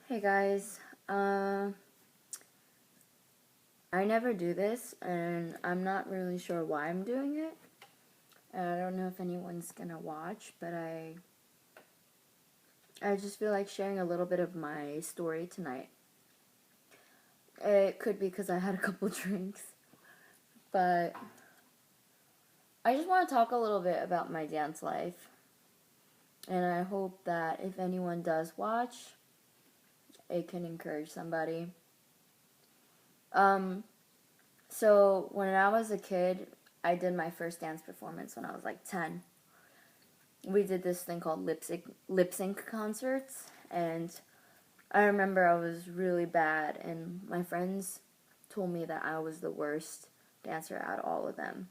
Hey guys, I never do this, and I'm not really sure why I'm doing it. I don't know if anyone's gonna watch, but I just feel like sharing a little bit of my story tonight. It could be because I had a couple drinks, but I just want to talk a little bit about my dance life, and I hope that if anyone does watch, it can encourage somebody. Um, so when I was a kid, I did my first dance performance when I was like 10. We did this thing called lip sync concerts, and I remember I was really bad, and my friends told me that I was the worst dancer out of all of them.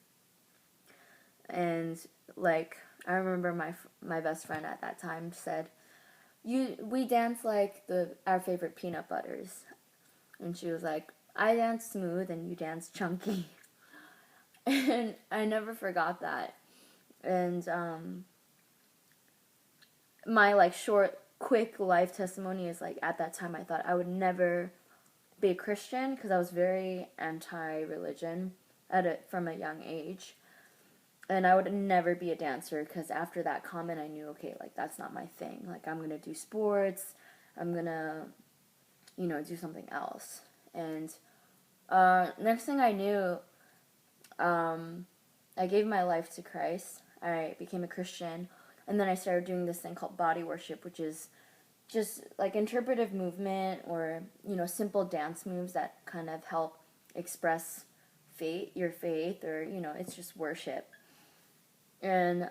And like I remember my best friend at that time said, we dance like the our favorite peanut butters," and she was like, "I dance smooth and you dance chunky," and I never forgot that. And my like short quick life testimony is like at that time I thought I would never be a Christian because I was very anti-religion from a young age, and I would never be a dancer because after that comment I knew, okay, like that's not my thing. Like I'm gonna do sports, I'm gonna do something else. And next thing I knew, I gave my life to Christ. I became a Christian, and then I started doing this thing called body worship, which is just like interpretive movement or simple dance moves that kind of help express your faith, or it's just worship. And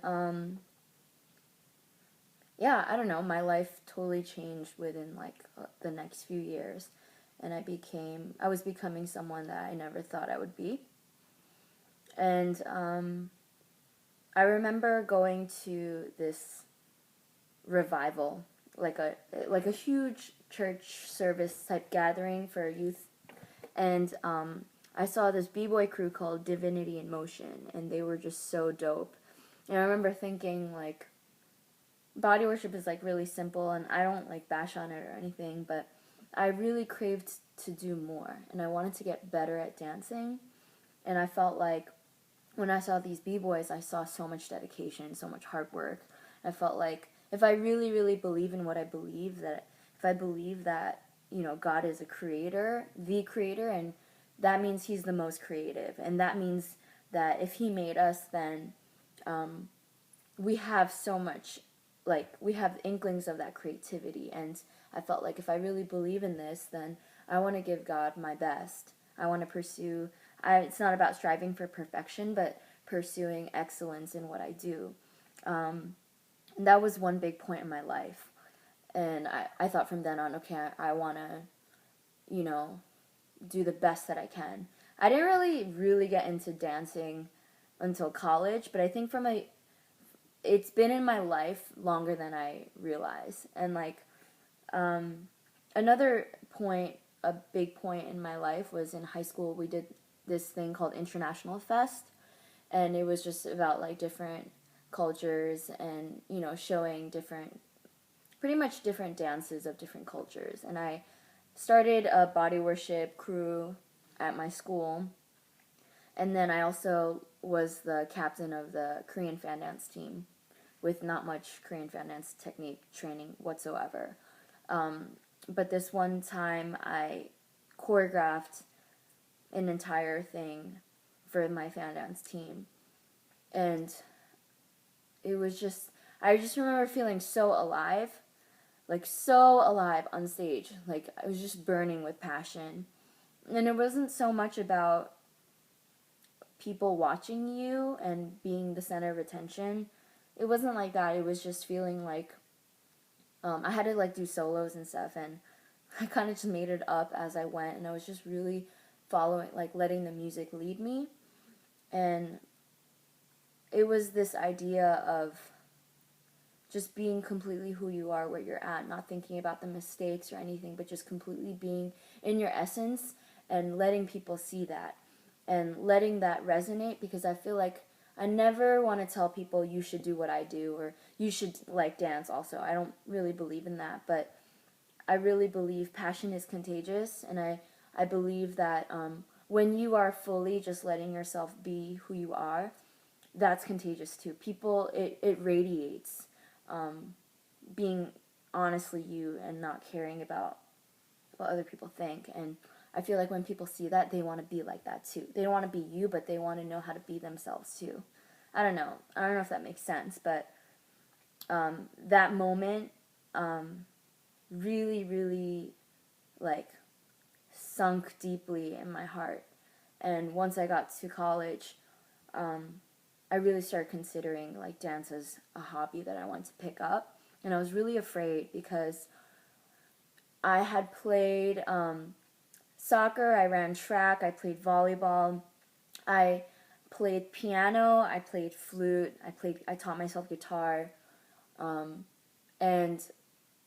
yeah, I don't know, my life totally changed within like the next few years, and I was becoming someone that I never thought I would be. And I remember going to this revival, like a huge church service type gathering for youth, and I saw this b-boy crew called Divinity in Motion, and they were just so dope. And I remember thinking like, body worship is like really simple, and I don't like bash on it or anything, but I really craved to do more, and I wanted to get better at dancing. And I felt like when I saw these b-boys, I saw so much dedication, so much hard work. I felt like if I really, really believe in what I believe, that if I believe that, God is a creator, the creator, and that means he's the most creative. And that means that if he made us, then we have so much, like, we have inklings of that creativity. And I felt like if I really believe in this, then I want to give God my best. I want to pursue, it's not about striving for perfection, but pursuing excellence in what I do. And that was one big point in my life. And I thought from then on, okay, I want to, you know, do the best that I can. I didn't really get into dancing until college, but I think it's been in my life longer than I realize. And like, another point, a big point in my life was in high school. We did this thing called International Fest, and it was just about like different cultures and showing pretty much different dances of different cultures. And I started a body worship crew at my school, and then I also was the captain of the Korean fan dance team with not much Korean fan dance technique training whatsoever. But this one time I choreographed an entire thing for my fan dance team, and it was I just remember feeling so alive, like so alive on stage. Like I was just burning with passion. And it wasn't so much about people watching you and being the center of attention. It wasn't like that. It was just feeling like I had to like do solos and stuff, and I kind of just made it up as I went, and I was just really following, like letting the music lead me. And it was this idea of just being completely who you are where you're at, not thinking about the mistakes or anything, but just completely being in your essence and letting people see that and letting that resonate, because I feel like I never want to tell people you should do what I do or you should like dance also. I don't really believe in that, but I really believe passion is contagious, and I believe that when you are fully just letting yourself be who you are, that's contagious too. People, it radiates being honestly you and not caring about what other people think. And I feel like when people see that, they want to be like that too. They don't want to be you, but they want to know how to be themselves too. I don't know. I don't know if that makes sense, but that moment really, really like sunk deeply in my heart. And once I got to college, I really started considering like dance as a hobby that I wanted to pick up. And I was really afraid because I had played soccer, I ran track, I played volleyball, I played piano, I played flute, I taught myself guitar, and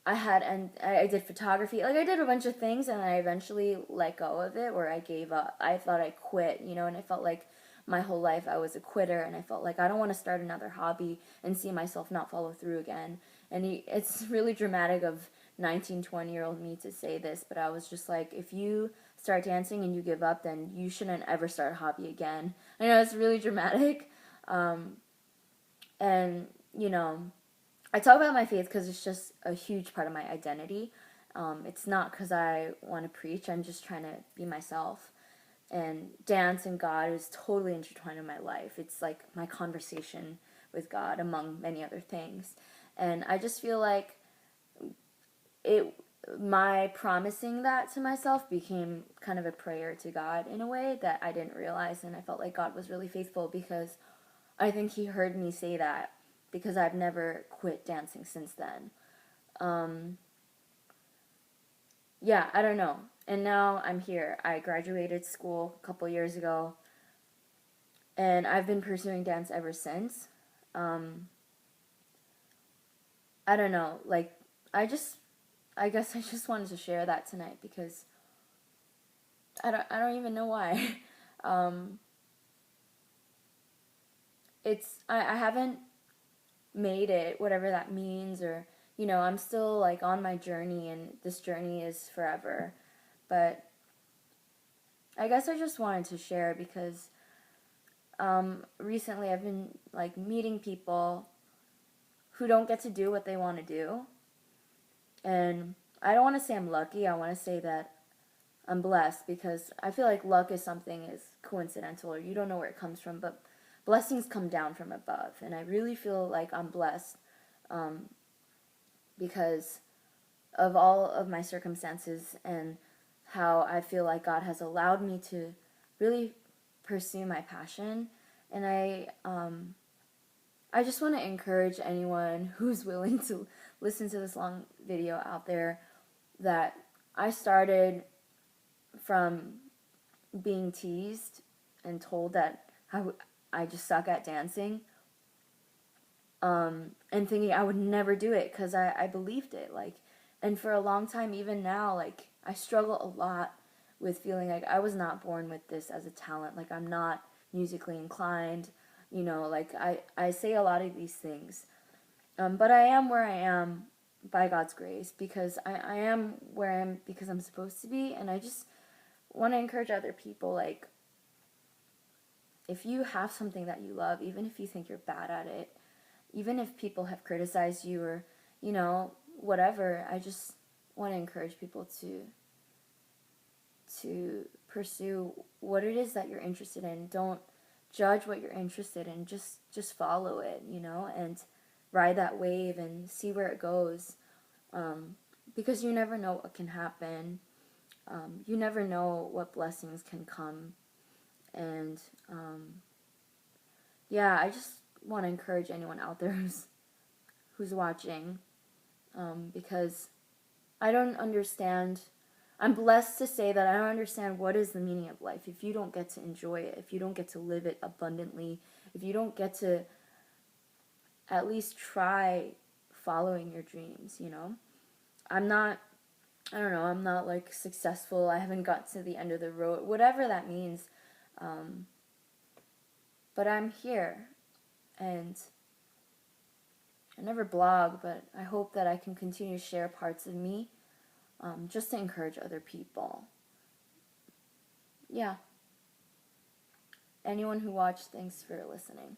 I did photography. Like I did a bunch of things, and I eventually let go of it, or I gave up. I thought I quit, and I felt like my whole life I was a quitter, and I felt like I don't want to start another hobby and see myself not follow through again. And it's really dramatic of 19, 20-year-old me to say this, but I was just like, if you start dancing and you give up, then you shouldn't ever start a hobby again. I know it's really dramatic, and I talk about my faith because it's just a huge part of my identity. It's not because I want to preach. I'm just trying to be myself. And dance and God is totally intertwined in my life. It's like my conversation with God, among many other things. And I just feel like my promising that to myself became kind of a prayer to God in a way that I didn't realize. And I felt like God was really faithful because I think He heard me say that, because I've never quit dancing since then. Yeah, I don't know. And now I'm here. I graduated school a couple years ago, and I've been pursuing dance ever since. I don't know. Like, I guess I just wanted to share that tonight because I don't even know why. um, I haven't made it, whatever that means, or I'm still like on my journey, and this journey is forever. But I guess I just wanted to share because recently I've been like meeting people who don't get to do what they want to do, and I don't want to say I'm lucky. I want to say that I'm blessed, because I feel like luck is something is coincidental, or you don't know where it comes from, but blessings come down from above, and I really feel like I'm blessed because of all of my circumstances and how I feel like God has allowed me to really pursue my passion. And I just want to encourage anyone who's willing to listen to this long video out there that I started from being teased and told that I just suck at dancing, and thinking I would never do it because I believed it. Like, and for a long time, even now, like, I struggle a lot with feeling like I was not born with this as a talent. Like, I'm not musically inclined, like, I say a lot of these things. But I am where I am by God's grace, because I am where I am because I'm supposed to be. And I just want to encourage other people, like, if you have something that you love, even if you think you're bad at it, even if people have criticized you, or, whatever, I just want to encourage people to pursue what it is that you're interested in. Don't judge what you're interested in. Just follow it, and ride that wave and see where it goes. Because you never know what can happen. You never know what blessings can come. And yeah, I just want to encourage anyone out there who's watching, because I don't understand. I'm blessed to say that I don't understand what is the meaning of life if you don't get to enjoy it, if you don't get to live it abundantly, if you don't get to at least try following your dreams. I'm not, I don't know, I'm not like successful. I haven't got to the end of the road, whatever that means. But I'm here, and I never blog, but I hope that I can continue to share parts of me just to encourage other people. Yeah. Anyone who watched, thanks for listening.